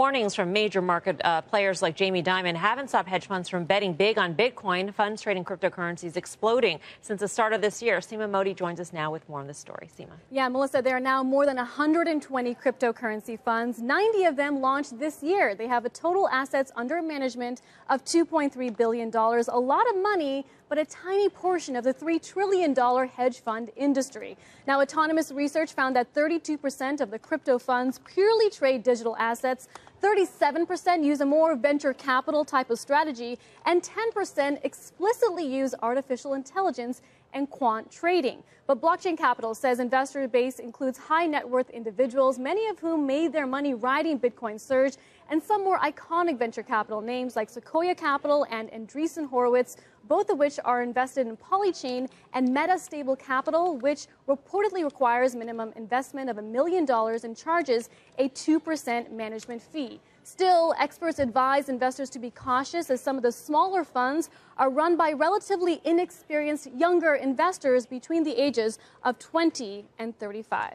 Warnings from major market players like Jamie Dimon haven't stopped hedge funds from betting big on Bitcoin. Funds trading cryptocurrencies exploding since the start of this year. Seema Modi joins us now with more on this story. Seema. Yeah, Melissa, there are now more than 120 cryptocurrency funds. 90 of them launched this year. They have a total assets under management of $2.3 billion. A lot of money, but a tiny portion of the $3 trillion hedge fund industry. Now, autonomous research found that 32% of the crypto funds purely trade digital assets, 37% use a more venture capital type of strategy, and 10% explicitly use artificial intelligence and quant trading. But Blockchain Capital says investor base includes high net worth individuals, many of whom made their money riding Bitcoin's surge, and some more iconic venture capital names like Sequoia Capital and Andreessen Horowitz, both of which are invested in Polychain and Meta Stable Capital, which reportedly requires minimum investment of $1 million and charges a 2% management fee. Still, experts advise investors to be cautious as some of the smaller funds are run by relatively inexperienced younger investors between the ages of 20 and 35.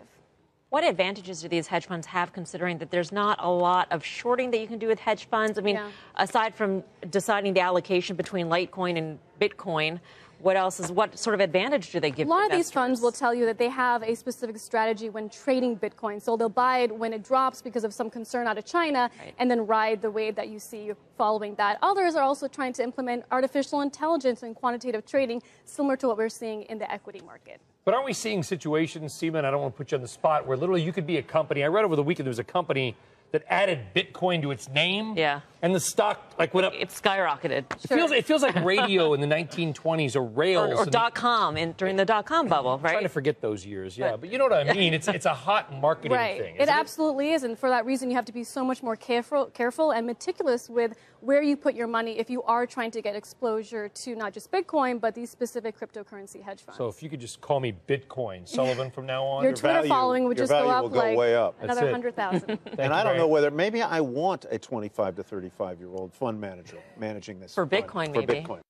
What advantages do these hedge funds have, considering that there's not a lot of shorting that you can do with hedge funds? I mean, aside from deciding the allocation between Litecoin and Bitcoin, what sort of advantage do they give? A lot of these funds will tell you that they have a specific strategy when trading Bitcoin. So they'll buy it when it drops because of some concern out of China, and then ride the wave that you see following that. Others are also trying to implement artificial intelligence and quantitative trading, similar to what we're seeing in the equity market. But aren't we seeing situations, Seema, and I don't want to put you on the spot, where literally you could be a company. I read over the weekend there was a company that added Bitcoin to its name. Yeah. And the stock went up. It skyrocketed. It feels like radio in the 1920s or rails. Or .com during the .com bubble, right? I'm trying to forget those years, yeah. But you know what I mean. It's a hot marketing thing. It absolutely is. And for that reason, you have to be so much more careful and meticulous with where you put your money if you are trying to get exposure to not just Bitcoin, but these specific cryptocurrency hedge funds. So if you could just call me Bitcoin Sullivan from now on. Your Twitter following would just go up like way up. Another 100,000. And I don't know whether, maybe I want a 25 to 35-year-old fund manager managing this for fund. Bitcoin, for maybe. Bitcoin.